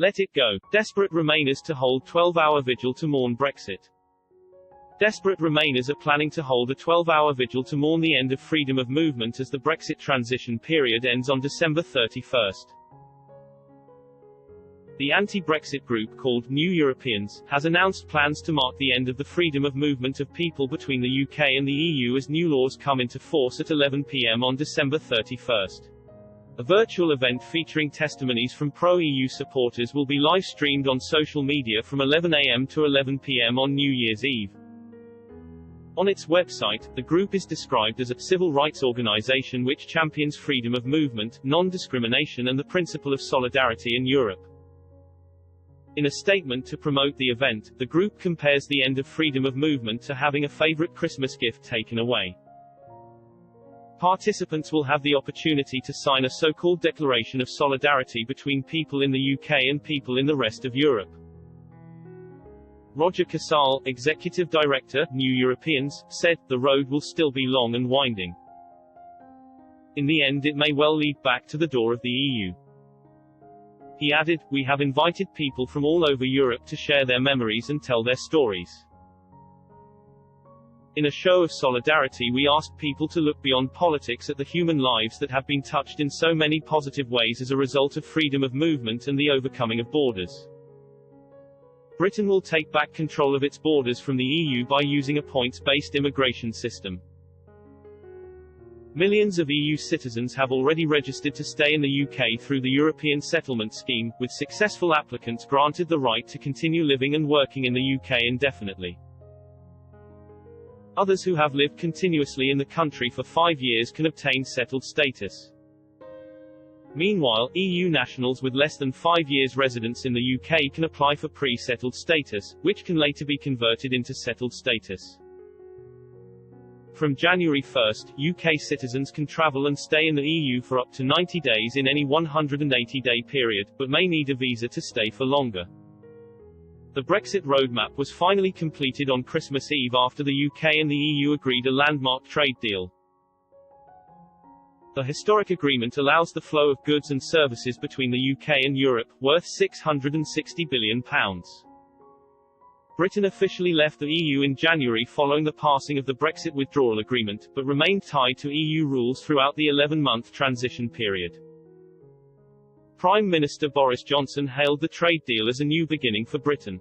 Let it go. Desperate Remainers to hold 12-hour vigil to mourn Brexit. Desperate Remainers are planning to hold a 12-hour vigil to mourn the end of freedom of movement as the Brexit transition period ends on December 31st. The anti-Brexit group called New Europeans has announced plans to mark the end of the freedom of movement of people between the UK and the EU as new laws come into force at 11 p.m. on December 31st. A virtual event featuring testimonies from pro-EU supporters will be live-streamed on social media from 11 a.m. to 11 p.m. on New Year's Eve. On its website, the group is described as a civil rights organization which champions freedom of movement, non-discrimination and the principle of solidarity in Europe. In a statement to promote the event, the group compares the end of freedom of movement to having a favorite Christmas gift taken away. Participants will have the opportunity to sign a so-called declaration of solidarity between people in the UK and people in the rest of Europe. Roger Casale, Executive Director, New Europeans, said, "The road will still be long and winding. In the end it may well lead back to the door of the EU." He added, "We have invited people from all over Europe to share their memories and tell their stories. In a show of solidarity we asked people to look beyond politics at the human lives that have been touched in so many positive ways as a result of freedom of movement and the overcoming of borders. Britain will take back control of its borders from the EU by using a points-based immigration system. Millions of EU citizens have already registered to stay in the UK through the European Settlement Scheme, with successful applicants granted the right to continue living and working in the UK indefinitely. Others who have lived continuously in the country for 5 years can obtain settled status. Meanwhile, EU nationals with less than 5 years residence in the UK can apply for pre-settled status, which can later be converted into settled status. From January 1st, UK citizens can travel and stay in the EU for up to 90 days in any 180-day period, but may need a visa to stay for longer. The Brexit roadmap was finally completed on Christmas Eve after the UK and the EU agreed a landmark trade deal. The historic agreement allows the flow of goods and services between the UK and Europe, worth £660 billion. Britain officially left the EU in January following the passing of the Brexit withdrawal agreement, but remained tied to EU rules throughout the 11-month transition period. Prime Minister Boris Johnson hailed the trade deal as a new beginning for Britain.